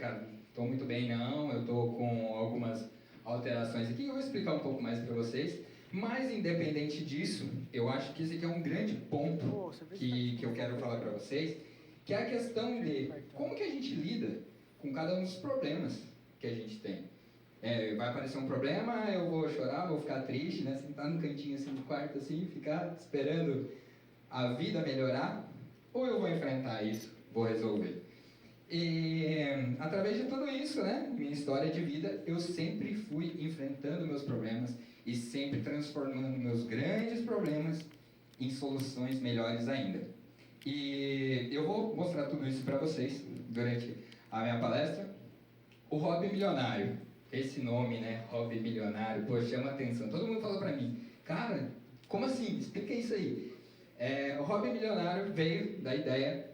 cara, estou muito bem não, eu estou com algumas alterações aqui, eu vou explicar um pouco mais para vocês, mas independente disso, eu acho que esse aqui é um grande ponto que eu quero falar para vocês, que é a questão de como que a gente lida com cada um dos problemas que a gente tem. Vai aparecer um problema, eu vou chorar, vou ficar triste, né? Sentar no cantinho assim do quarto, assim, ficar esperando a vida melhorar, ou eu vou enfrentar isso, vou resolver. E através de tudo isso, né, minha história de vida, eu sempre fui enfrentando meus problemas e sempre transformando meus grandes problemas em soluções melhores ainda. E eu vou mostrar tudo isso para vocês durante a minha palestra. O hobby milionário, esse nome, né, hobby milionário, pô, chama atenção. Todo mundo falou para mim, cara, como assim? Explica isso aí. O hobby milionário veio da ideia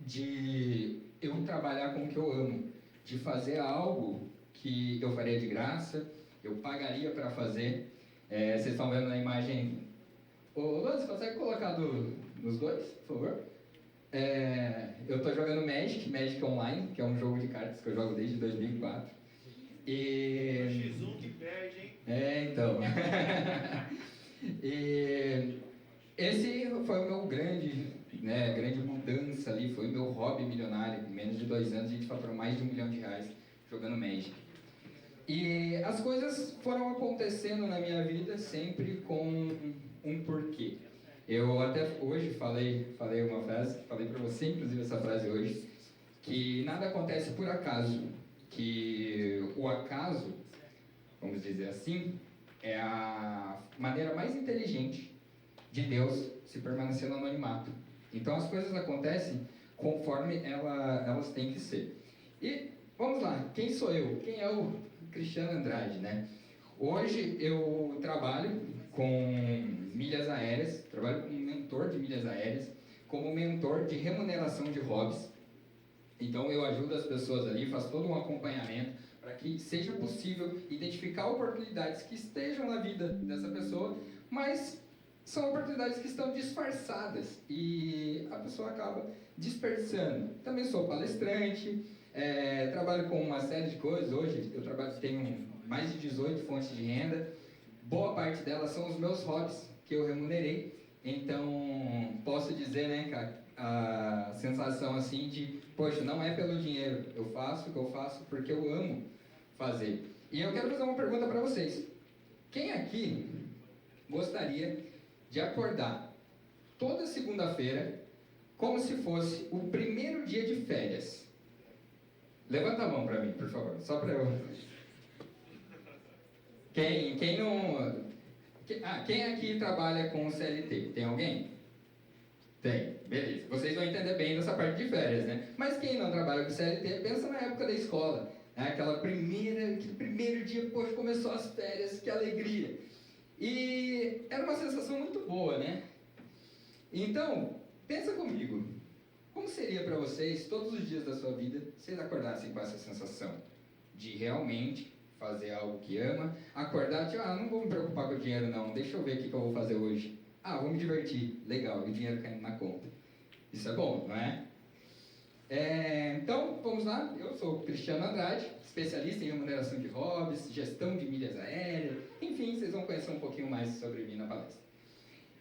de eu trabalhar com o que eu amo, de fazer algo que eu faria de graça, eu pagaria para fazer. Vocês estão vendo na imagem. Ô, Luan, você consegue colocar nos dois, por favor? Eu estou jogando Magic Online, que é um jogo de cartas que eu jogo desde 2004. E... O X1 que perde, hein? Então. E esse foi o meu grande mudança ali, foi o meu hobby milionário. Em menos de 2 anos a gente faturou mais de R$1 milhão jogando Magic. E as coisas foram acontecendo na minha vida sempre com um porquê. Eu até hoje falei uma frase, falei para você inclusive essa frase hoje, que nada acontece por acaso, que o acaso, vamos dizer assim, é a maneira mais inteligente de Deus se permanecer no anonimato. Então as coisas acontecem conforme elas têm que ser. E vamos lá, quem sou eu? Quem é o Cristiano Andrade, né? Hoje eu trabalho com milhas aéreas, trabalho como mentor de milhas aéreas, como mentor de remuneração de hobbies. Então eu ajudo as pessoas ali, faço todo um acompanhamento para que seja possível identificar oportunidades que estejam na vida dessa pessoa, mas são oportunidades que estão disfarçadas e a pessoa acaba dispersando. Também sou palestrante, trabalho com uma série de coisas. Hoje eu tenho mais de 18 fontes de renda. Boa parte delas são os meus hobbies que eu remunerei. Então posso dizer, né, a sensação assim de, poxa, não é pelo dinheiro, eu faço o que eu faço porque eu amo fazer. E eu quero fazer uma pergunta para vocês. Quem aqui gostaria de acordar toda segunda-feira como se fosse o primeiro dia de férias? Levanta a mão para mim, por favor, só para eu... Quem não... Quem aqui trabalha com CLT? Tem alguém? Tem, beleza. Vocês vão entender bem nessa parte de férias, né? Mas quem não trabalha com CLT, pensa na época da escola, né? Aquele primeiro dia, poxa, começou as férias, que alegria. E era uma sensação muito boa, né? Então, pensa comigo, como seria para vocês, todos os dias da sua vida, vocês acordassem com essa sensação de realmente fazer algo que ama, acordar, tipo, não vou me preocupar com o dinheiro não, deixa eu ver o que eu vou fazer hoje. Vou me divertir, legal, e o dinheiro caindo na conta. Isso é bom, não é? Então, vamos lá, eu sou o Cristiano Andrade, especialista em remuneração de hobbies, gestão de milhas aéreas, enfim, vocês vão conhecer um pouquinho mais sobre mim na palestra.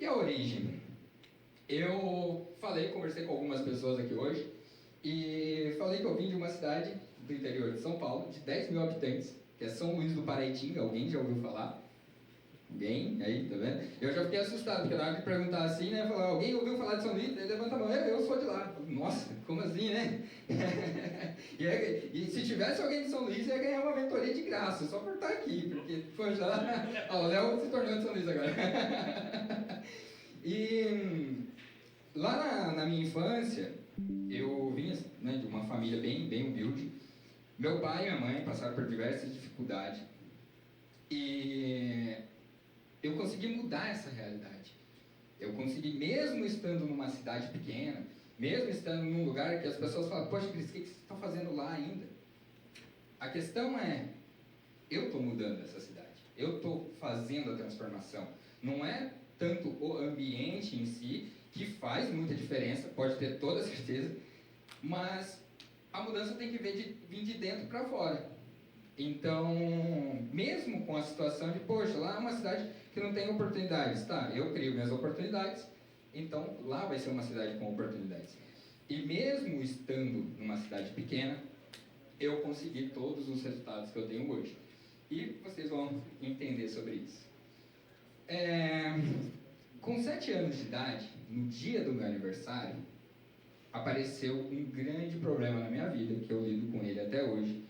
E a origem? Eu conversei com algumas pessoas aqui hoje, e falei que eu vim de uma cidade do interior de São Paulo, de 10 mil habitantes, que é São Luís do Paraitinga. Alguém já ouviu falar? Alguém? Aí, tá vendo? Eu já fiquei assustado, porque na hora de perguntar assim, né, falar, alguém ouviu falar de São Luís? Ele levanta a mão, eu sou de lá. Nossa, como assim, né? E se tivesse alguém de São Luís, ia ganhar uma mentoria de graça, só por estar aqui, porque, poxa, o Léo se tornou de São Luís agora. E lá na minha infância, eu vinha, né, de uma família bem humilde. Meu pai e minha mãe passaram por diversas dificuldades e eu consegui mudar essa realidade. Eu consegui, mesmo estando numa cidade pequena, mesmo estando num lugar que as pessoas falam, poxa, Cris, o que você está fazendo lá ainda? A questão é, eu estou mudando essa cidade, eu estou fazendo a transformação. Não é tanto o ambiente em si, que faz muita diferença, pode ter toda certeza, mas a mudança tem que vir de dentro para fora. Então, mesmo com a situação de, poxa, lá é uma cidade que não tem oportunidades, tá? Eu crio minhas oportunidades, então lá vai ser uma cidade com oportunidades. E mesmo estando numa cidade pequena, eu consegui todos os resultados que eu tenho hoje. E vocês vão entender sobre isso. Com 7 anos de idade, no dia do meu aniversário, apareceu um grande problema na minha vida, que eu lido com ele até hoje,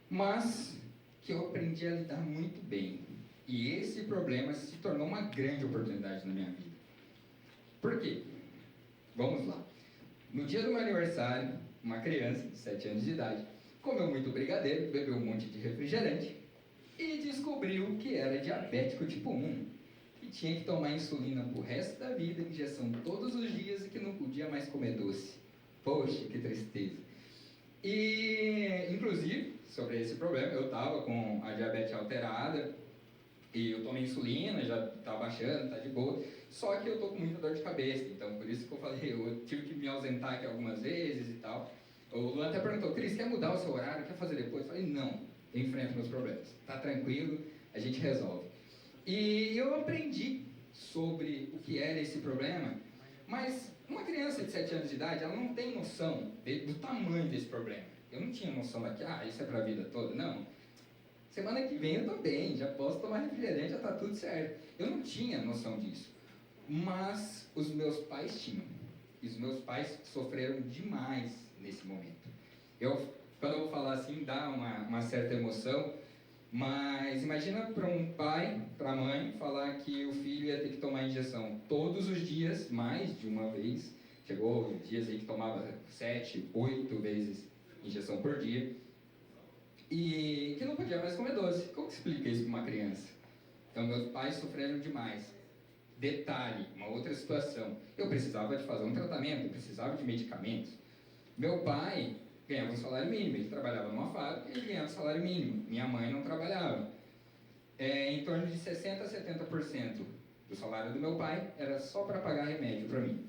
mas que eu aprendi a lidar muito bem. E esse problema se tornou uma grande oportunidade na minha vida. Por quê? Vamos lá. No dia do meu aniversário, uma criança de 7 anos de idade comeu muito brigadeiro, bebeu um monte de refrigerante e descobriu que era diabético tipo 1, que tinha que tomar insulina pro resto da vida, injeção todos os dias e que não podia mais comer doce. Poxa, que tristeza. E, inclusive, sobre esse problema, eu estava com a diabetes alterada e eu tomei insulina, já está baixando, está de boa, só que eu estou com muita dor de cabeça, então por isso que eu falei, eu tive que me ausentar aqui algumas vezes e tal. O Luan até perguntou, Cris, quer mudar o seu horário, quer fazer depois? Eu falei, não, eu enfrento meus problemas, está tranquilo, a gente resolve. E eu aprendi sobre o que era esse problema, mas uma criança de 7 anos de idade, ela não tem noção do tamanho desse problema. Eu não tinha noção daqui, isso é para a vida toda, não. Semana que vem eu estou bem, já posso tomar refrigerante, já está tudo certo. Eu não tinha noção disso, mas os meus pais tinham. E os meus pais sofreram demais nesse momento. Quando eu vou falar assim, dá uma certa emoção, mas imagina para um pai, para a mãe, falar que o filho ia ter que tomar injeção todos os dias, mais de uma vez. Chegou dias aí que tomava 7, 8 vezes injeção por dia. E que não podia mais comer doce. Como que explica isso para uma criança? Então, meus pais sofreram demais. Detalhe, uma outra situação. Eu precisava de fazer um tratamento, eu precisava de medicamentos. Meu pai ganhava um salário mínimo, ele trabalhava numa fábrica e ele ganhava um salário mínimo. Minha mãe não trabalhava. Em torno de 60% a 70% do salário do meu pai era só para pagar remédio para mim.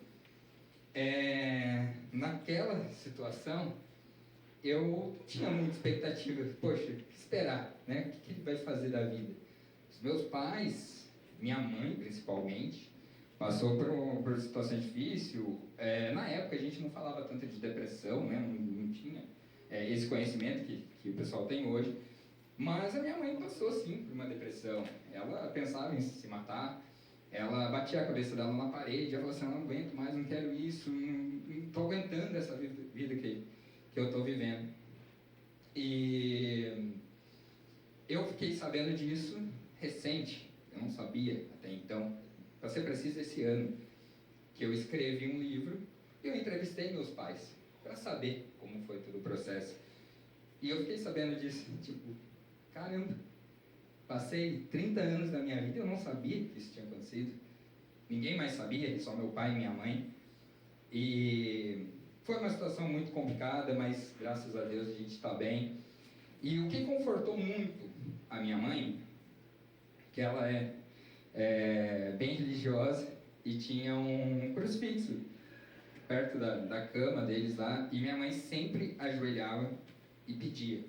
Naquela situação, eu tinha muita expectativa. Poxa, o que esperar, né? O que ele vai fazer da vida? Os meus pais, minha mãe principalmente, passou por situação difícil. Na época a gente não falava tanto de depressão, né? Não tinha esse conhecimento que o pessoal tem hoje. Mas a minha mãe passou sim por uma depressão. Ela pensava em se matar, ela batia a cabeça dela na parede, ela falou assim, eu não aguento mais, não quero isso, não estou aguentando essa vida que eu estou vivendo. E eu fiquei sabendo disso recente, eu não sabia até então. Para ser preciso, esse ano, que eu escrevi um livro e eu entrevistei meus pais para saber como foi todo o processo. E eu fiquei sabendo disso, tipo, caramba, passei 30 anos da minha vida e eu não sabia que isso tinha acontecido. Ninguém mais sabia, só meu pai e minha mãe. E foi uma situação muito complicada, mas graças a Deus a gente está bem. E o que confortou muito a minha mãe, que ela é bem religiosa e tinha um crucifixo perto da cama deles lá, e minha mãe sempre ajoelhava e pedia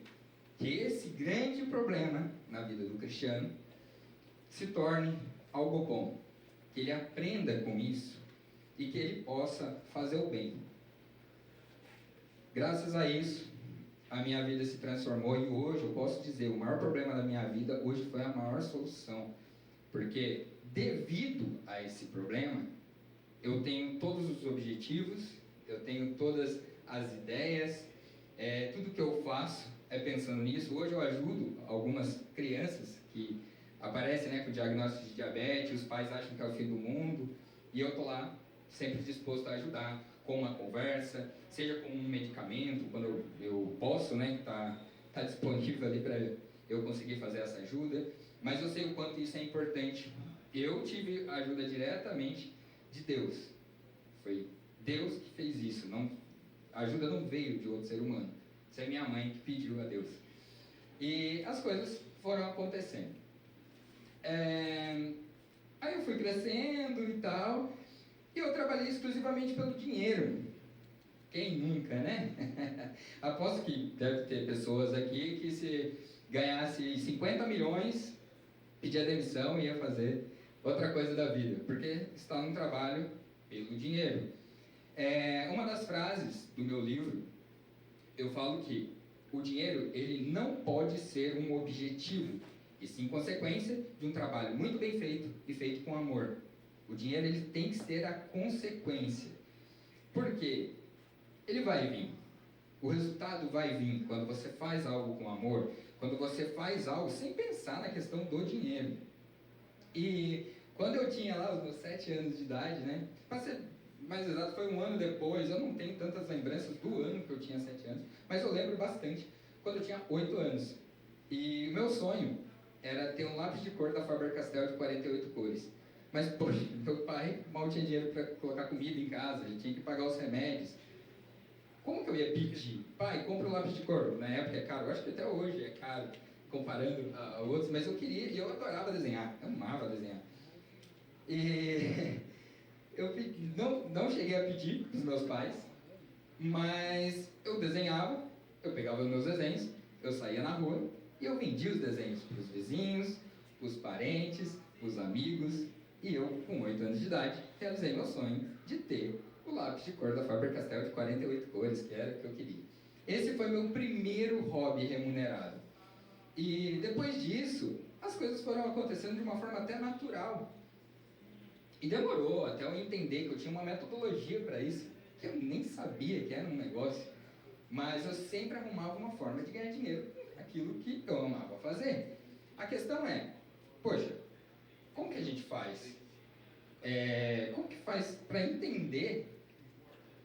que esse grande problema na vida do Cristiano se torne algo bom, que ele aprenda com isso e que ele possa fazer o bem. Graças a isso, a minha vida se transformou e hoje eu posso dizer, o maior problema da minha vida hoje foi a maior solução, porque devido a esse problema, eu tenho todos os objetivos, eu tenho todas as ideias, tudo que eu faço é pensando nisso. Hoje eu ajudo algumas crianças que aparecem com diagnóstico de diabetes, os pais acham que é o fim do mundo, e eu estou lá sempre disposto a ajudar, com uma conversa, seja com um medicamento, quando eu posso, tá disponível ali para eu conseguir fazer essa ajuda, mas eu sei o quanto isso é importante. Eu tive a ajuda diretamente de Deus. Foi Deus que fez isso. A ajuda não veio de outro ser humano. Isso é minha mãe que pediu a Deus. E as coisas foram acontecendo. Aí eu fui crescendo e tal, e eu trabalhei exclusivamente pelo dinheiro. Quem nunca, né? Aposto que deve ter pessoas aqui que se ganhasse 50 milhões, pedia demissão e ia fazer outra coisa da vida, porque está no trabalho pelo dinheiro. Uma das frases do meu livro, eu falo que o dinheiro, ele não pode ser um objetivo, e sim consequência de um trabalho muito bem feito e feito com amor. O dinheiro, ele tem que ser a consequência. Por quê? Ele vai vir. O resultado vai vir quando você faz algo com amor, quando você faz algo sem pensar na questão do dinheiro. E quando eu tinha lá os meus 7 anos de idade, né? Para ser mais exato, foi um ano depois, eu não tenho tantas lembranças do ano que eu tinha 7 anos, mas eu lembro bastante quando eu tinha 8 anos. E o meu sonho era ter um lápis de cor da Faber-Castell de 48 cores. Mas, poxa, meu pai mal tinha dinheiro para colocar comida em casa, ele tinha que pagar os remédios. Como que eu ia pedir? Pai, compra um lápis de cor. Na época é caro, eu acho que até hoje é caro, comparando a outros, mas eu queria, e eu adorava desenhar, eu amava desenhar. E eu não cheguei a pedir para os meus pais, mas eu desenhava, eu pegava os meus desenhos, eu saía na rua e eu vendia os desenhos para os vizinhos, os parentes, os amigos, e eu, com 8 anos de idade, realizei meu sonho de ter o lápis de cor da Faber-Castell de 48 cores, que era o que eu queria. Esse foi meu primeiro hobby remunerado. E depois disso, as coisas foram acontecendo de uma forma até natural. E demorou até eu entender que eu tinha uma metodologia para isso, que eu nem sabia que era um negócio, mas eu sempre arrumava uma forma de ganhar dinheiro com aquilo que eu amava fazer. A questão é, poxa, como que a gente faz? Como que faz para entender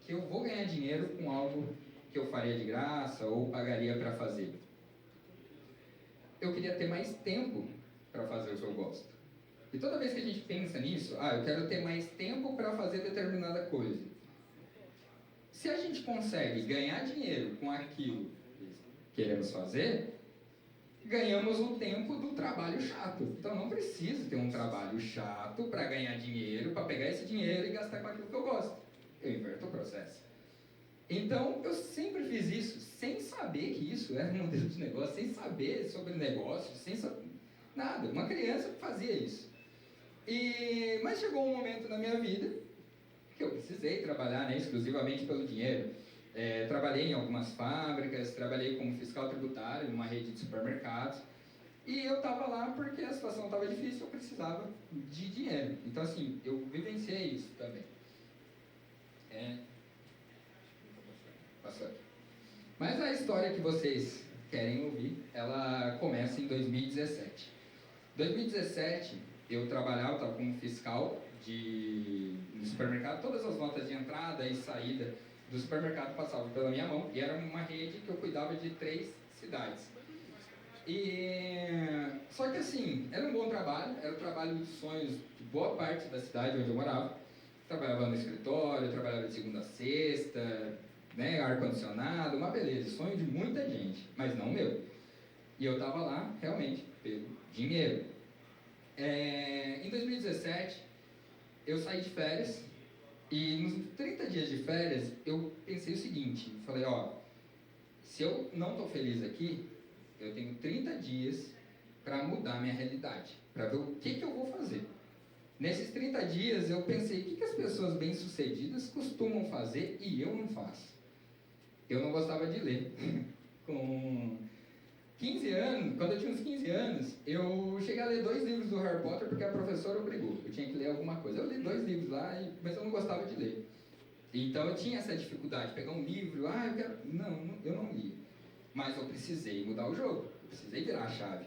que eu vou ganhar dinheiro com algo que eu faria de graça ou pagaria para fazer? Eu queria ter mais tempo para fazer o que eu gosto. E toda vez que a gente pensa nisso, eu quero ter mais tempo para fazer determinada coisa. Se a gente consegue ganhar dinheiro com aquilo que queremos fazer, ganhamos o tempo do trabalho chato. Então não preciso ter um trabalho chato para ganhar dinheiro, para pegar esse dinheiro e gastar com aquilo que eu gosto. Eu inverto o processo. Então eu sempre fiz isso, sem saber que isso era um modelo de negócio, sem saber sobre negócios, sem saber nada. Uma criança fazia isso. Mas chegou um momento na minha vida que eu precisei trabalhar, né, exclusivamente pelo dinheiro. Trabalhei em algumas fábricas, trabalhei como fiscal tributário numa rede de supermercados. E eu estava lá porque a situação estava difícil, eu precisava de dinheiro. Então, assim, eu vivenciei isso também. Passou aqui. Mas a história que vocês querem ouvir, ela começa em 2017. 2017, eu estava como fiscal do supermercado, todas as notas de entrada e saída do supermercado passavam pela minha mão, e era uma rede que eu cuidava de 3 cidades. Só que assim, era um bom trabalho, era o trabalho dos sonhos de boa parte da cidade onde eu morava. Trabalhava no escritório, trabalhava de segunda a sexta, né, ar-condicionado, uma beleza, sonho de muita gente, mas não meu. E eu estava lá, realmente, pelo dinheiro. Em 2017, eu saí de férias, e nos 30 dias de férias, eu pensei o seguinte, falei, se eu não estou feliz aqui, eu tenho 30 dias para mudar minha realidade, para ver o que eu vou fazer. Nesses 30 dias, eu pensei, o que as pessoas bem-sucedidas costumam fazer e eu não faço? Eu não gostava de ler. Com 15 anos, quando eu tinha uns 15 anos, eu cheguei a ler 2 livros do Harry Potter porque a professora obrigou. Eu tinha que ler alguma coisa. Eu li 2 livros lá, mas eu não gostava de ler. Então eu tinha essa dificuldade, pegar um livro, eu quero... Não, eu não li. Mas eu precisei mudar o jogo, eu precisei virar a chave.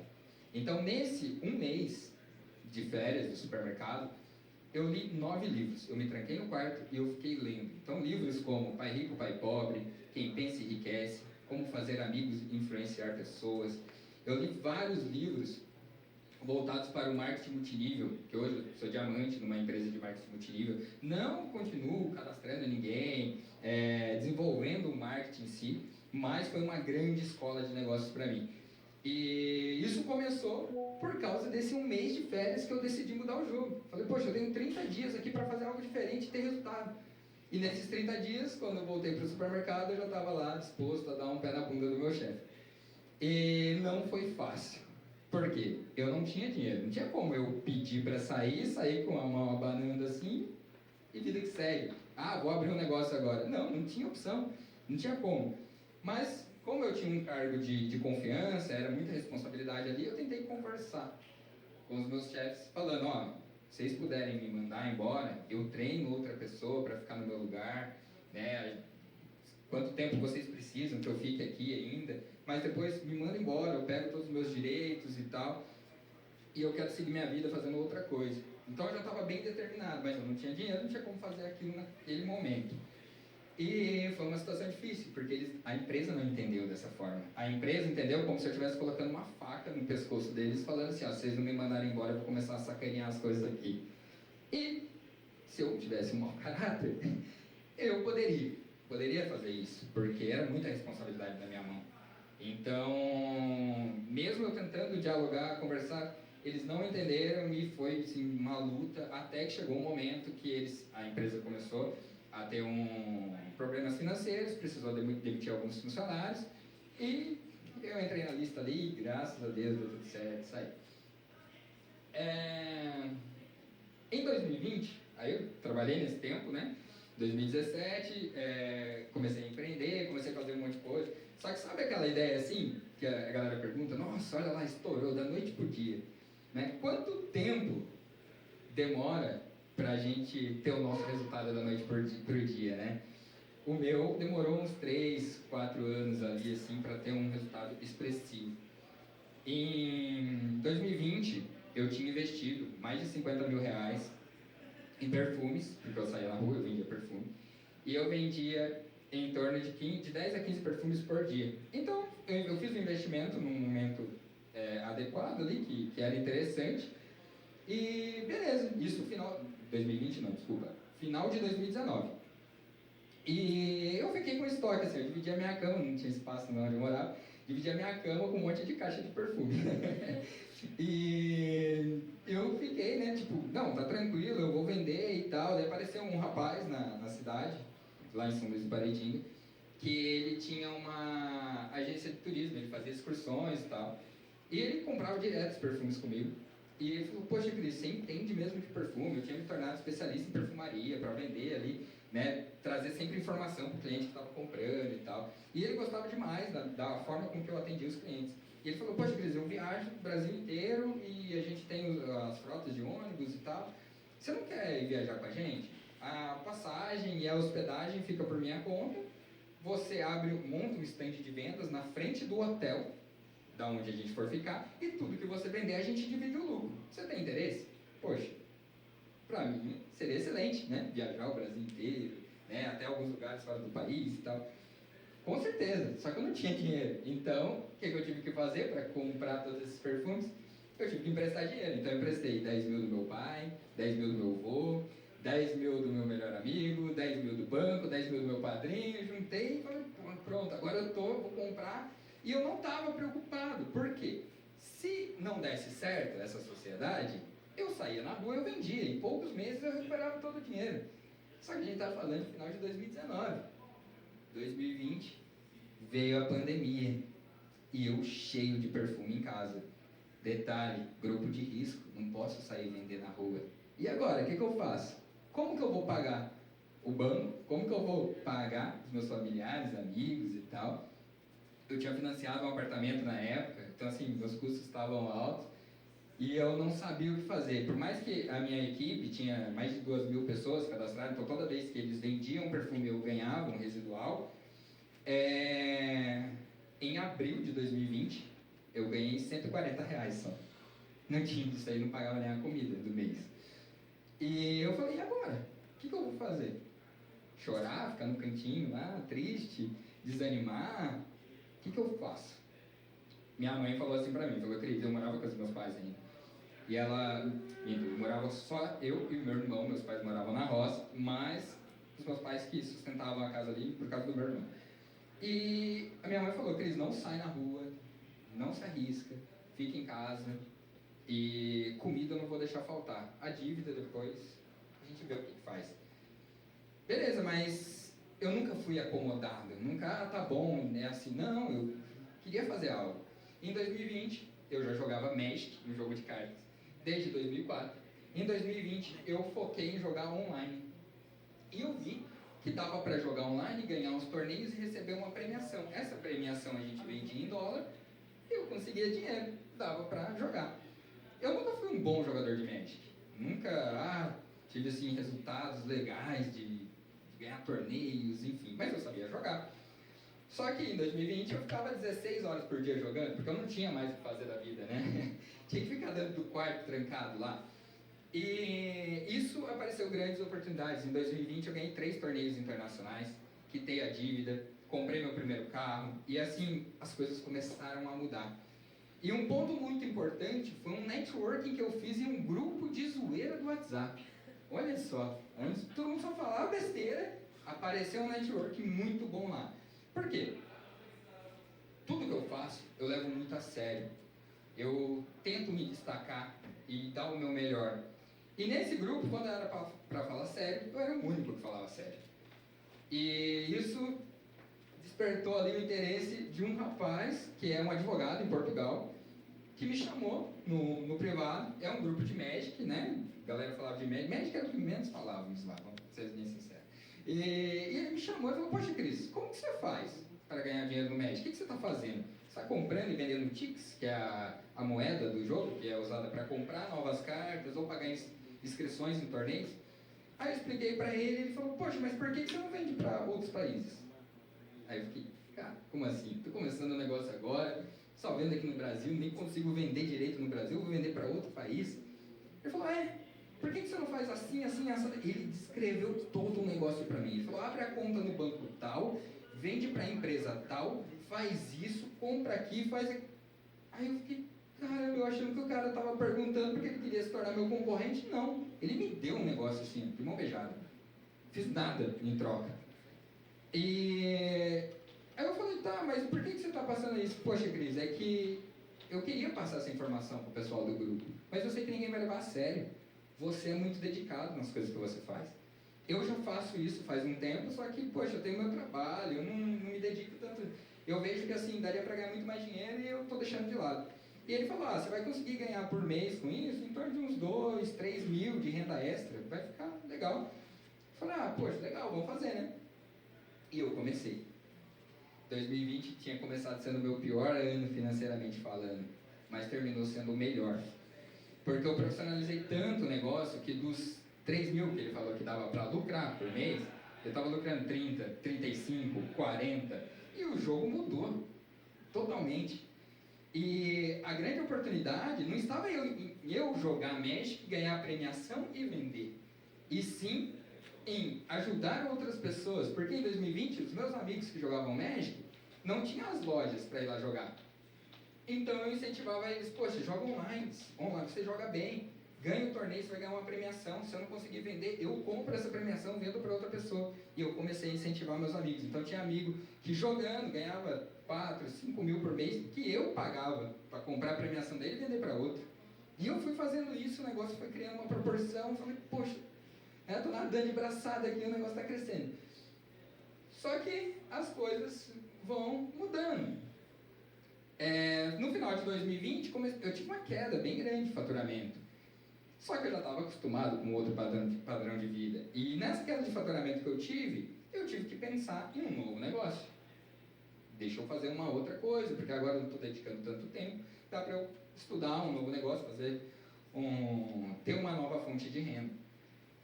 Então nesse 1 mês de férias do supermercado, eu li 9 livros. Eu me tranquei no quarto e eu fiquei lendo. Então livros como Pai Rico, Pai Pobre, Quem Pensa Enriquece, Como Fazer Amigos e Influenciar Pessoas. Eu li vários livros voltados para o marketing multinível, que hoje eu sou diamante numa empresa de marketing multinível. Não continuo cadastrando ninguém, desenvolvendo o marketing em si, mas foi uma grande escola de negócios para mim. E isso começou por causa desse 1 mês de férias que eu decidi mudar o jogo. Falei, poxa, eu tenho 30 dias aqui para fazer algo diferente e ter resultado. E nesses 30 dias, quando eu voltei para o supermercado, eu já estava lá disposto a dar um pé na bunda do meu chefe. E não foi fácil. Por quê? Eu não tinha dinheiro. Não tinha como eu pedir para sair com uma banana assim e vida que segue. Ah, vou abrir um negócio agora. Não, não tinha opção. Não tinha como. Mas, como eu tinha um cargo de confiança, era muita responsabilidade ali, eu tentei conversar com os meus chefes, falando, ó, se vocês puderem me mandar embora, eu treino outra pessoa para ficar no meu lugar, né? Quanto tempo vocês precisam que eu fique aqui ainda, mas depois me manda embora, eu pego todos os meus direitos e tal, e eu quero seguir minha vida fazendo outra coisa. Então eu já estava bem determinado, mas eu não tinha dinheiro, não tinha como fazer aquilo naquele momento. E foi uma situação difícil, porque a empresa não entendeu dessa forma. A empresa entendeu como se eu estivesse colocando uma faca no pescoço deles, falando assim, ó, se vocês não me mandarem embora, eu vou começar a sacanear as coisas aqui. E se eu tivesse um mau caráter, eu poderia fazer isso, porque era muita responsabilidade na minha mão. Então, mesmo eu tentando dialogar, conversar, eles não entenderam e foi assim, uma luta, até que chegou um momento que a empresa começou a ter problemas financeiros, precisou demitir alguns funcionários, e eu entrei na lista ali, graças a Deus deu tudo certo, saí. Em 2020, aí eu trabalhei nesse tempo, né? 2017, comecei a empreender, comecei a fazer um monte de coisa. Só que sabe aquela ideia assim, que a galera pergunta, nossa, olha lá, estourou da noite pro dia. Né? Quanto tempo demora pra gente ter o nosso resultado da noite pro dia, né? O meu demorou uns 3, 4 anos ali, assim, para ter um resultado expressivo. Em 2020, eu tinha investido mais de 50 mil reais em perfumes, porque eu saía na rua, eu vendia perfume, e eu vendia em torno de 10 a 15 perfumes por dia. Então, eu fiz um investimento num momento adequado ali, que era interessante, e beleza, isso final... 2020 não, desculpa, final de 2019. E eu fiquei com estoque, assim, eu dividia a minha cama, não tinha espaço onde eu morava, dividia a minha cama com um monte de caixa de perfume. E eu fiquei, né, tipo, não, tá tranquilo, eu vou vender e tal. Daí apareceu um rapaz na cidade, lá em São Luís do Paraitinga, que ele tinha uma agência de turismo, ele fazia excursões e tal. E ele comprava direto os perfumes comigo. E ele falou, poxa, Cris, você entende mesmo de perfume? Eu tinha me tornado especialista em perfumaria para vender ali, né? Trazer sempre informação para o cliente que estava comprando e tal. E ele gostava demais da forma com que eu atendia os clientes. E ele falou, poxa, Cris, eu viajo o Brasil inteiro e a gente tem as frotas de ônibus e tal. Você não quer ir viajar com a gente? A passagem e a hospedagem fica por minha conta. Você monta um stand de vendas na frente do hotel, da onde a gente for ficar, e tudo que você vender a gente divide o lucro. Você tem interesse? Poxa, para mim seria excelente, né? Viajar o Brasil inteiro, né? Até alguns lugares fora do país e tal. Com certeza, só que eu não tinha dinheiro. Então, o que eu tive que fazer para comprar todos esses perfumes? Eu tive que emprestar dinheiro. Então, eu emprestei 10 mil do meu pai, 10 mil do meu avô, 10 mil do meu melhor amigo, 10 mil do banco, 10 mil do meu padrinho. Juntei e falei, pronto, agora eu vou comprar. E eu não estava preocupado. Por quê? Se não desse certo essa sociedade, eu saía na rua e eu vendia. Em poucos meses eu recuperava todo o dinheiro. Só que a gente está falando no final de 2019. 2020 veio a pandemia e eu cheio de perfume em casa. Detalhe, grupo de risco, não posso sair vender na rua. E agora, o que eu faço? Como que eu vou pagar o banco? Como que eu vou pagar os meus familiares, amigos e tal? Eu tinha financiado um apartamento na época, então assim, meus custos estavam altos e eu não sabia o que fazer. Por mais que a minha equipe tinha mais de 2 mil pessoas cadastradas, então toda vez que eles vendiam perfume eu ganhava um residual. Em abril de 2020, eu ganhei R$ 140 só. Não tinha isso aí, não pagava nem a comida do mês. E eu falei, e agora? O que eu vou fazer? Chorar, ficar no cantinho lá, triste, desanimar? O que eu faço? Minha mãe falou assim pra mim, falou, Cris, eu morava com os meus pais ainda. E ela, morava só eu e o meu irmão, meus pais moravam na roça, mas os meus pais que sustentavam a casa ali por causa do meu irmão. E a minha mãe falou, Cris, não sai na rua, não se arrisca, fica em casa e comida eu não vou deixar faltar. A dívida depois, a gente vê o que faz. Beleza, mas eu nunca fui acomodado, nunca, tá bom, né, assim, não, eu queria fazer algo. Em 2020, eu já jogava Magic, um jogo de cartas, desde 2004. Em 2020, eu foquei em jogar online. E eu vi que dava para jogar online, ganhar uns torneios e receber uma premiação. Essa premiação a gente vendia em dólar e eu conseguia dinheiro, dava para jogar. Eu nunca fui um bom jogador de Magic. Nunca tive assim, resultados legais de ganhar torneios, enfim, mas eu sabia jogar. Só que em 2020 eu ficava 16 horas por dia jogando, porque eu não tinha mais o que fazer da vida, né? Tinha que ficar dentro do quarto trancado lá. E isso apareceu grandes oportunidades. Em 2020 eu ganhei 3 torneios internacionais, quitei a dívida, comprei meu primeiro carro e assim as coisas começaram a mudar. E um ponto muito importante foi um networking que eu fiz em um grupo de zoeira do WhatsApp. Olha só, antes todo mundo só falava besteira, apareceu um networking muito bom lá. Por quê? Tudo que eu faço eu levo muito a sério. Eu tento me destacar e dar o meu melhor. E nesse grupo, quando era para falar sério, eu era o único que falava sério. E isso despertou ali o interesse de um rapaz, que é um advogado em Portugal, que me chamou no privado. É um grupo de Magic, né? A galera falava de Magic. Magic era o que menos falávamos lá, vamos ser bem sinceros. E ele me chamou e falou, poxa, Cris, como que você faz para ganhar dinheiro no Magic? O que você está fazendo? Você está comprando e vendendo Tix, que é a moeda do jogo, que é usada para comprar novas cartas ou pagar inscrições em torneios? Aí eu expliquei para ele, ele falou, poxa, mas por que você não vende para outros países? Aí eu fiquei, cara, como assim? Estou começando um negócio agora, só vendo aqui no Brasil, nem consigo vender direito no Brasil, vou vender para outro país. Ele falou, por que você não faz assim, assim, assim? Ele descreveu todo o negócio para mim. Ele falou, abre a conta no banco tal, vende para a empresa tal, faz isso, compra aqui, faz aqui. Aí eu fiquei, caramba, eu achando que o cara estava perguntando porque ele queria se tornar meu concorrente. Não, ele me deu um negócio assim, de mão beijada. Fiz nada em troca. E aí eu falei, tá, mas por que você está passando isso? Poxa, Cris, é que eu queria passar essa informação para o pessoal do grupo, mas eu sei que ninguém vai levar a sério. Você é muito dedicado nas coisas que você faz. Eu já faço isso faz um tempo, só que, poxa, eu tenho meu trabalho, eu não me dedico tanto. Eu vejo que assim, daria para ganhar muito mais dinheiro e eu estou deixando de lado. E ele falou, você vai conseguir ganhar por mês com isso em torno de uns 2, 3 mil de renda extra, vai ficar legal. Eu falei, poxa, legal, vamos fazer, né? E eu comecei. 2020 tinha começado sendo o meu pior ano financeiramente falando, mas terminou sendo o melhor. Porque eu profissionalizei tanto o negócio que dos 3 mil que ele falou que dava para lucrar por mês, eu estava lucrando 30, 35, 40, e o jogo mudou totalmente. E a grande oportunidade não estava em eu jogar Magic, ganhar a premiação e vender, e sim em ajudar outras pessoas, porque em 2020 os meus amigos que jogavam Magic não tinham as lojas para ir lá jogar. Então eu incentivava eles, poxa, joga online, você joga bem, ganha o torneio, você vai ganhar uma premiação, se eu não conseguir vender, eu compro essa premiação, vendo para outra pessoa. E eu comecei a incentivar meus amigos. Então tinha amigo que jogando ganhava 4, 5 mil por mês, que eu pagava para comprar a premiação dele e vender para outro. E eu fui fazendo isso, o negócio foi criando uma proporção, eu falei, poxa, estou nadando de braçada aqui, o negócio está crescendo. Só que as coisas vão mudando. No final de 2020, eu tive uma queda bem grande de faturamento. Só que eu já estava acostumado com outro padrão de vida. E nessa queda de faturamento que eu tive que pensar em um novo negócio. Deixa eu fazer uma outra coisa, porque agora eu não estou dedicando tanto tempo. Dá para eu estudar um novo negócio, ter uma nova fonte de renda.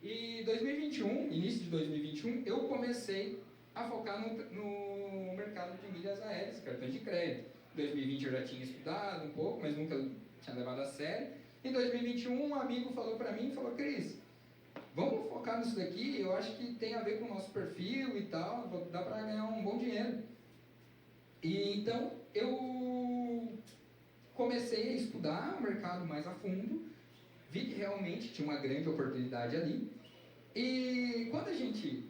E 2021, início de 2021, eu comecei a focar no mercado de milhas aéreas, cartões de crédito. Em 2020 eu já tinha estudado um pouco, mas nunca tinha levado a sério. Em 2021 um amigo falou para mim, Cris, vamos focar nisso daqui, eu acho que tem a ver com o nosso perfil e tal, dá para ganhar um bom dinheiro. E então eu comecei a estudar o mercado mais a fundo, vi que realmente tinha uma grande oportunidade ali. E quando a gente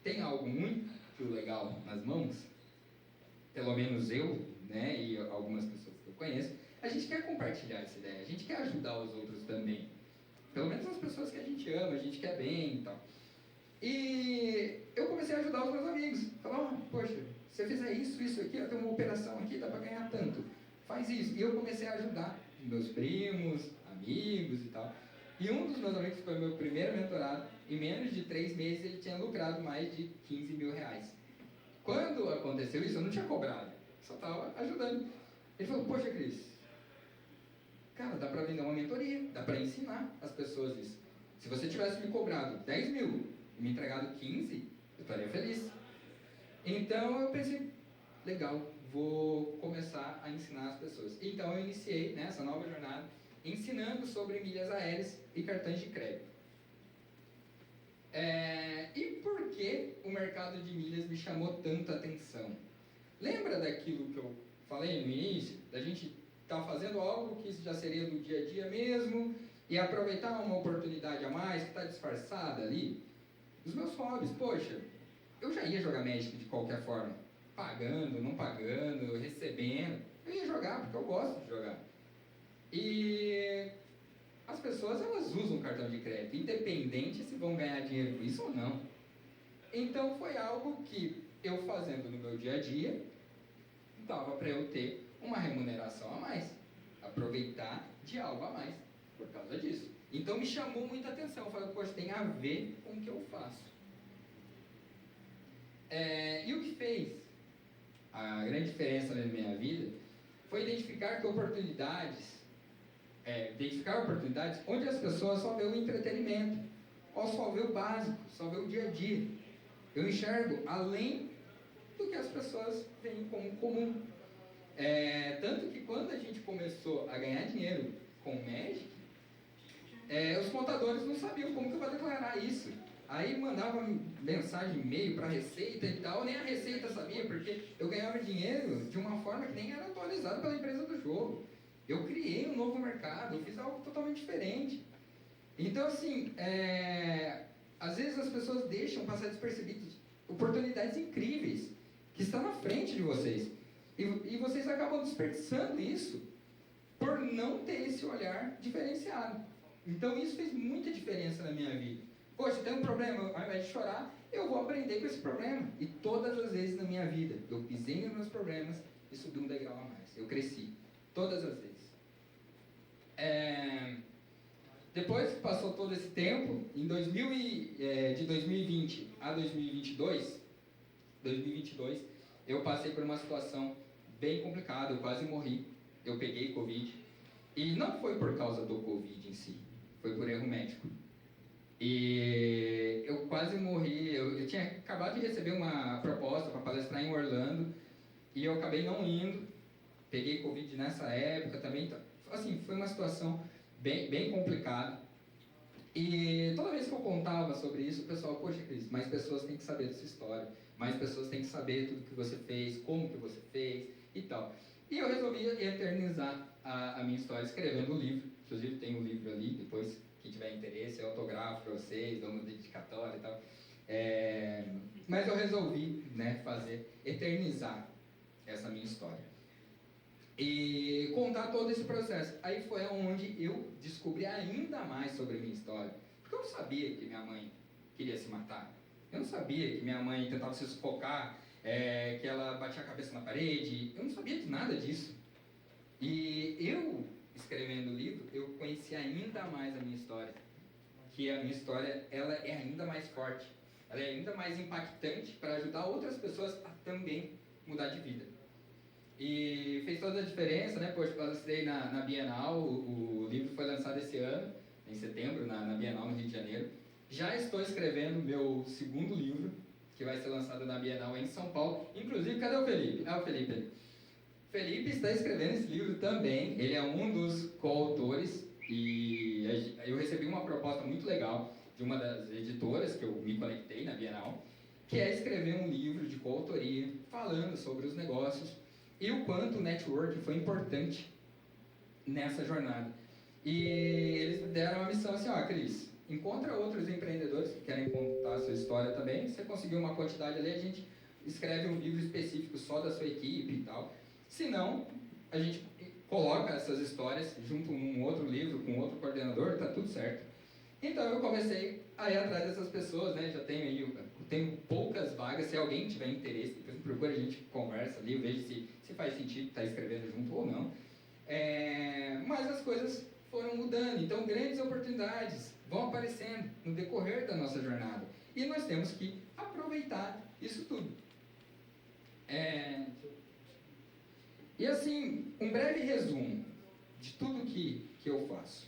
tem algo muito legal nas mãos, pelo menos eu, né, e algumas pessoas que eu conheço, a gente quer compartilhar essa ideia, a gente quer ajudar os outros também. Pelo menos as pessoas que a gente ama, a gente quer bem e tal. E eu comecei a ajudar os meus amigos. Falar, poxa, se você fizer isso, isso aqui, tem uma operação aqui, dá para ganhar tanto. Faz isso. E eu comecei a ajudar meus primos, amigos e tal. E um dos meus amigos, que foi meu primeiro mentorado, em menos de 3 meses ele tinha lucrado mais de 15 mil reais. Quando aconteceu isso, eu não tinha cobrado, só estava ajudando. Ele falou, poxa, Cris, cara, dá para vender uma mentoria, dá para ensinar as pessoas isso. Se você tivesse me cobrado 10 mil e me entregado 15, eu estaria feliz. Então eu pensei, legal, vou começar a ensinar as pessoas. Então eu iniciei, né, essa nova jornada ensinando sobre milhas aéreas e cartões de crédito. E por que o mercado de milhas me chamou tanta atenção? Lembra daquilo que eu falei no início? Da gente estar fazendo algo que já seria do dia a dia mesmo e aproveitar uma oportunidade a mais que está disfarçada ali? Os meus hobbies, poxa, eu já ia jogar Magic de qualquer forma. Pagando, não pagando, recebendo. Eu ia jogar porque eu gosto de jogar. E as pessoas, elas usam cartão de crédito, independente se vão ganhar dinheiro com isso ou não. Então foi algo que eu fazendo no meu dia a dia, dava para eu ter uma remuneração a mais, aproveitar de algo a mais por causa disso. Então me chamou muita atenção, eu falei, poxa, tem a ver com o que eu faço. E o que fez a grande diferença na minha vida foi identificar oportunidades onde as pessoas só vêem o entretenimento, ou só vê o básico, só vê o dia a dia. Eu enxergo além do que as pessoas veem como comum. Tanto que quando a gente começou a ganhar dinheiro com o Magic, os contadores não sabiam como que eu vou declarar isso. Aí mandava mensagem, e-mail para a Receita e tal, nem a Receita sabia, porque eu ganhava dinheiro de uma forma que nem era atualizada pela empresa do jogo. Eu criei um novo mercado, eu fiz algo totalmente diferente. Então, assim, às vezes as pessoas deixam passar despercebidas oportunidades incríveis que estão na frente de vocês. E vocês acabam desperdiçando isso por não ter esse olhar diferenciado. Então, isso fez muita diferença na minha vida. Poxa, tem um problema, ao invés de chorar, eu vou aprender com esse problema. E todas as vezes na minha vida, eu pisei nos meus problemas e subi um degrau a mais. Eu cresci. Todas as vezes. Depois que passou todo esse tempo, de 2020 a 2022, eu passei por uma situação bem complicada, eu quase morri, eu peguei Covid, e não foi por causa do Covid em si, foi por erro médico. E eu quase morri, eu tinha acabado de receber uma proposta para palestrar em Orlando, e eu acabei não indo, peguei Covid nessa época também, então, assim, foi uma situação bem complicada. E toda vez que eu contava sobre isso, o pessoal, poxa, Cris, mais pessoas têm que saber dessa história, mais pessoas têm que saber tudo que você fez, como que você fez e tal. E eu resolvi eternizar a minha história escrevendo um livro, inclusive tem um livro ali, depois, quem tiver interesse, eu autografo para vocês, dou uma dedicatória e tal. Mas eu resolvi, né, eternizar essa minha história. E contar todo esse processo. Aí foi onde eu descobri ainda mais sobre a minha história. Porque eu não sabia que minha mãe queria se matar. Eu não sabia que minha mãe tentava se sufocar, que ela batia a cabeça na parede. Eu não sabia de nada disso. E eu, escrevendo o livro, eu conheci ainda mais a minha história. Que a minha história, ela é ainda mais forte. Ela é ainda mais impactante para ajudar outras pessoas a também mudar de vida. E fez toda a diferença, né? Poxa, eu palestrei na Bienal, o livro foi lançado esse ano, em setembro, na Bienal, no Rio de Janeiro. Já estou escrevendo meu segundo livro, que vai ser lançado na Bienal em São Paulo. Inclusive, cadê o Felipe? O Felipe ali. Felipe está escrevendo esse livro também, ele é um dos coautores, e eu recebi uma proposta muito legal de uma das editoras que eu me conectei na Bienal, que é escrever um livro de coautoria, falando sobre os negócios, e o quanto o network foi importante nessa jornada. E eles deram uma missão assim, Cris, encontra outros empreendedores que querem contar a sua história também, você conseguiu uma quantidade ali, a gente escreve um livro específico só da sua equipe e tal. Se não, a gente coloca essas histórias junto num outro livro, com outro coordenador, tá tudo certo. Então eu comecei aí atrás dessas pessoas, né, já tenho poucas vagas, se alguém tiver interesse, depois me procura, a gente conversa ali, eu vejo se faz sentido estar escrevendo junto ou não. Mas as coisas foram mudando, então grandes oportunidades vão aparecendo no decorrer da nossa jornada. E nós temos que aproveitar isso tudo. E assim, um breve resumo de tudo que eu faço.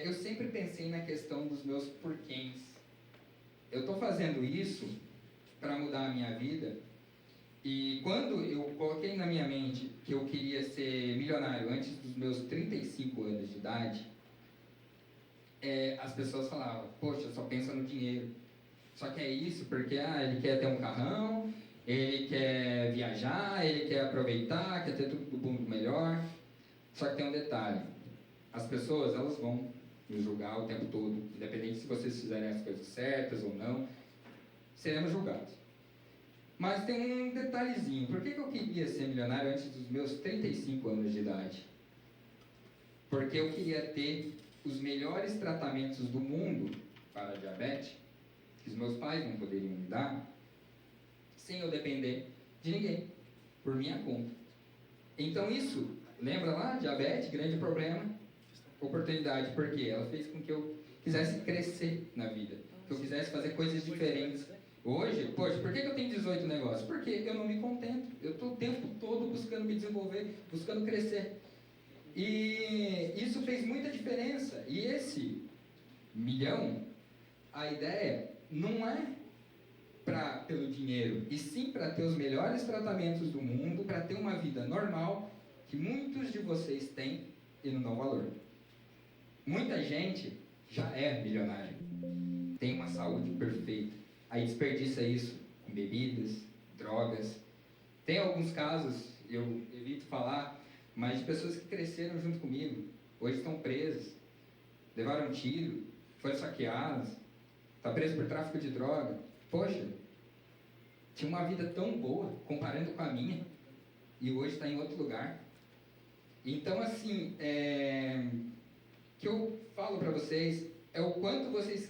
Eu sempre pensei na questão dos meus porquês. Eu estou fazendo isso para mudar a minha vida. E quando eu coloquei na minha mente que eu queria ser milionário antes dos meus 35 anos de idade, as pessoas falavam, poxa, só pensa no dinheiro. Só que é isso porque ele quer ter um carrão, ele quer viajar, ele quer aproveitar, quer ter tudo do bom do melhor. Só que tem um detalhe, as pessoas elas vão nos julgar o tempo todo, independente se vocês fizerem as coisas certas ou não, seremos julgados. Mas tem um detalhezinho, por que eu queria ser milionário antes dos meus 35 anos de idade? Porque eu queria ter os melhores tratamentos do mundo para a diabetes, que os meus pais não poderiam me dar, sem eu depender de ninguém, por minha conta. Então isso, lembra lá, diabetes, grande problema, oportunidade, porque ela fez com que eu quisesse crescer na vida, que eu quisesse fazer coisas diferentes. Hoje, poxa, por que eu tenho 18 negócios? Porque eu não me contento, eu estou o tempo todo buscando me desenvolver, buscando crescer. E isso fez muita diferença. E esse milhão, a ideia não é pelo dinheiro, e sim para ter os melhores tratamentos do mundo, para ter uma vida normal, que muitos de vocês têm e não dão valor. Muita gente já é milionário, tem uma saúde perfeita, aí desperdiça isso com bebidas, drogas. Tem alguns casos, eu evito falar, mas de pessoas que cresceram junto comigo, hoje estão presas, levaram tiro, foram saqueadas, está preso por tráfico de droga. Poxa, tinha uma vida tão boa, comparando com a minha, e hoje está em outro lugar. Então, assim, o que eu falo para vocês é o quanto vocês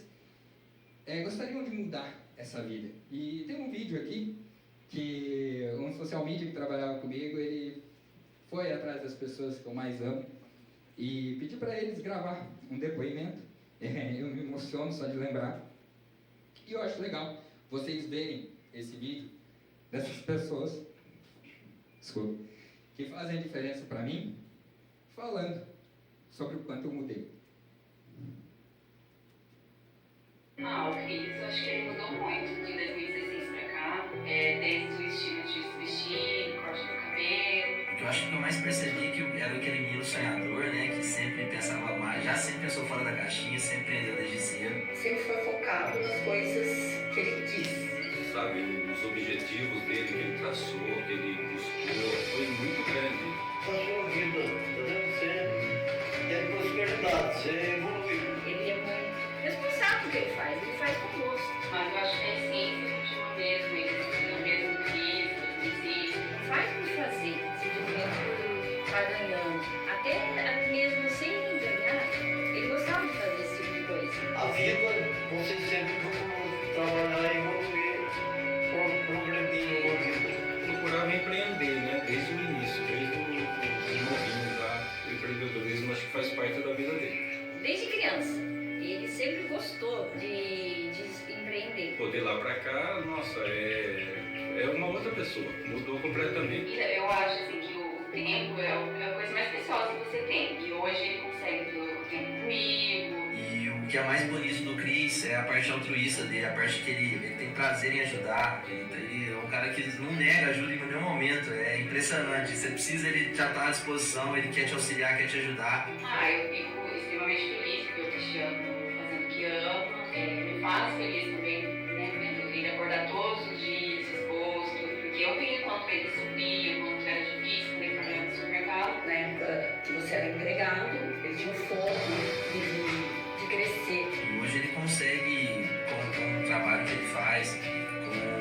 gostariam de mudar essa vida. E tem um vídeo aqui, que um social media que trabalhava comigo, ele foi atrás das pessoas que eu mais amo, e pedi para eles gravar um depoimento. Eu me emociono só de lembrar. E eu acho legal vocês verem esse vídeo dessas pessoas, desculpa, que fazem diferença para mim, falando sobre o quanto eu mudei. O Cris, acho que ele mudou muito de 2016 pra cá, desde o estilo de se vestir, corte do cabelo. Eu acho que o que eu mais percebi que era aquele menino sonhador, né, que sempre pensava mais, já sempre pensou fora da caixinha, sempre aprendeu desde cedo. Sempre foi focado nas coisas que ele quis. Sabe, os objetivos dele, que ele traçou, que ele buscou, foi muito grande. A sua vida, você tem prosperidade, você evoluiu. Ele é muito responsável pelo que ele faz com gosto. Mas eu acho que a essência continua mesmo, ele continua mesmo Cris, existe. Não faz por fazer, simplesmente tá ganhando. Até mesmo sem ganhar, ele gostava de fazer esse tipo de coisa. A vida, você sempre procurou trabalhar e evoluir, progredir na vida. Procurava empreender, né? Desde o início, desde os novinhos lá, o empreendedorismo acho que faz parte da vida dele. Desde criança, ele sempre gostou de empreender. Poder lá pra cá, nossa, é uma outra pessoa, mudou completamente. Eu acho assim, que o tempo é a coisa mais preciosa que você tem. E hoje ele consegue ter o tempo comigo. E o que é mais bonito do Cris é a parte altruísta dele, a parte que ele tem prazer em ajudar. Ele é um cara que não nega ajuda em nenhum momento, é impressionante. Você precisa, ele já está à disposição, ele quer te auxiliar, quer te ajudar. Eu fico extremamente feliz porque eu Cristiano fazendo o que ama. Me faz feliz também, né? Vendo ele acordar todos os dias, exposto. Porque eu vi quanto ele sofria, quanto era difícil quando ele trabalhava no supermercado. Na época que você era empregado, ele tinha um foco de crescer. E hoje ele consegue, com o trabalho que ele faz,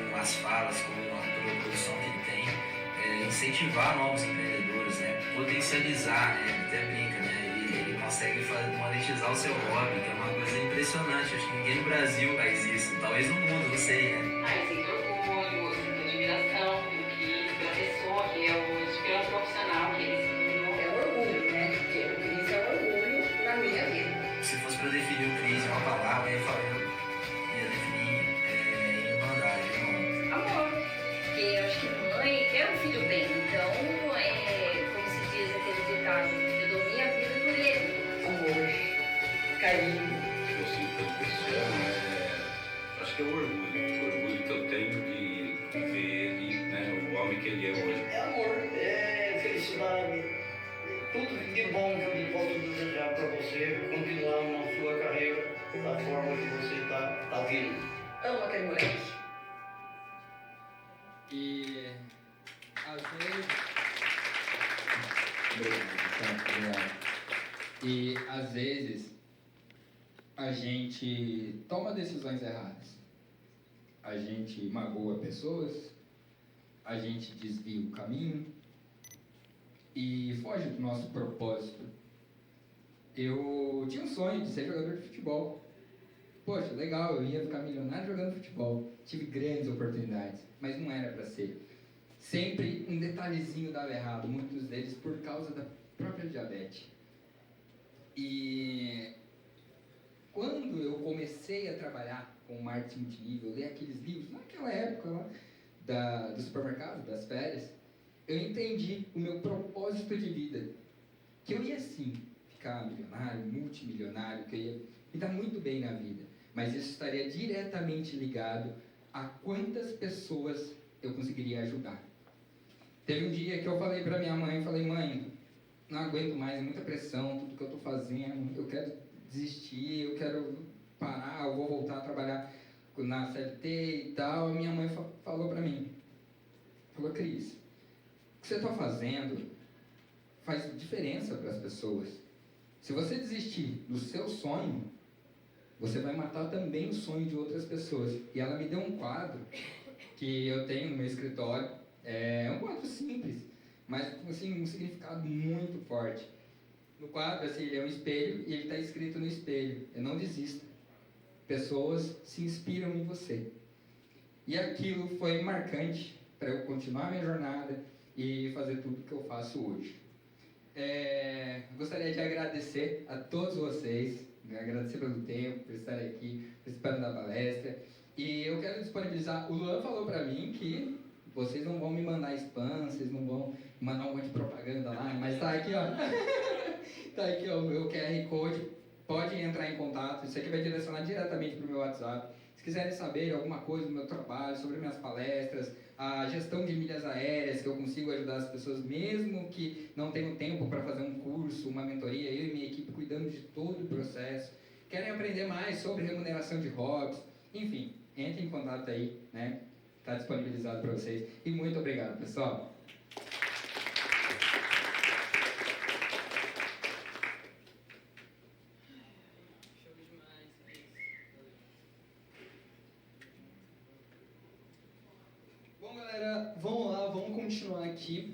com as falas, com toda a produção que ele tem, incentivar novos empreendedores, né? Potencializar, né? Até brinca, né? Ele consegue monetizar o seu hobby, que é uma coisa impressionante. Acho que ninguém no Brasil faz isso. Talvez no mundo, não sei, né? Ah, eu sinto orgulho, sinto admiração pelo Cris, pela pessoa que é hoje, pelo profissional que ele se tornou. É orgulho, né? Porque o Cris é orgulho na minha vida. Se fosse pra definir o Cris em uma palavra, ia definir irmandade, irmão. Amor. Porque eu acho que mãe é um filho bem. Então, como se diz aquele ditado, eu dou minha vida por ele. Amor, carinho. Que eu sinto pelo Cristiano acho que é o orgulho que eu tenho de ver ele, né, o homem que ele é hoje. É amor, é felicidade, tudo de bom que eu posso desejar para você, continuar na sua carreira da forma que você está vindo. Amo aquele moleque. E às vezes. Obrigado. E às vezes a gente toma decisões erradas. A gente magoa pessoas, a gente desvia o caminho e foge do nosso propósito. Eu tinha um sonho de ser jogador de futebol. Poxa, legal, eu ia ficar milionário jogando futebol. Tive grandes oportunidades, mas não era para ser. Sempre um detalhezinho dava errado, muitos deles por causa da própria diabetes. E quando eu comecei a trabalhar com marketing multinível, ler aqueles livros, naquela época lá, do supermercado, das férias, eu entendi o meu propósito de vida. Que eu ia sim ficar milionário, multimilionário, que eu ia me dar muito bem na vida. Mas isso estaria diretamente ligado a quantas pessoas eu conseguiria ajudar. Teve um dia que eu falei para minha mãe, mãe, não aguento mais, é muita pressão, tudo que eu estou fazendo, eu quero desistir, eu quero parar, eu vou voltar a trabalhar na CLT e tal. E minha mãe falou para mim, Cris, o que você está fazendo faz diferença para as pessoas. Se você desistir do seu sonho, você vai matar também o sonho de outras pessoas. E ela me deu um quadro que eu tenho no meu escritório. É um quadro simples, mas assim, um significado muito forte. No quadro, assim, ele é um espelho e ele está escrito no espelho: eu não desista. Pessoas se inspiram em você. E aquilo foi marcante para eu continuar minha jornada e fazer tudo que eu faço hoje. Gostaria de agradecer a todos vocês, agradecer pelo tempo, por estarem aqui, participando da palestra. E eu quero disponibilizar, o Luan falou para mim que vocês não vão me mandar spam, vocês não vão mandar um monte de propaganda lá, mas tá aqui, ó. Tá aqui, ó, o meu QR Code. Pode entrar em contato, isso aqui vai direcionar diretamente para o meu WhatsApp. Se quiserem saber alguma coisa do meu trabalho, sobre minhas palestras, a gestão de milhas aéreas, que eu consigo ajudar as pessoas, mesmo que não tenham tempo para fazer um curso, uma mentoria, eu e minha equipe cuidamos de todo o processo. Querem aprender mais sobre remuneração de hobbies, enfim, entre em contato aí, né? Está disponibilizado para vocês. E muito obrigado, pessoal. Bom, galera, vamos lá, vamos continuar aqui.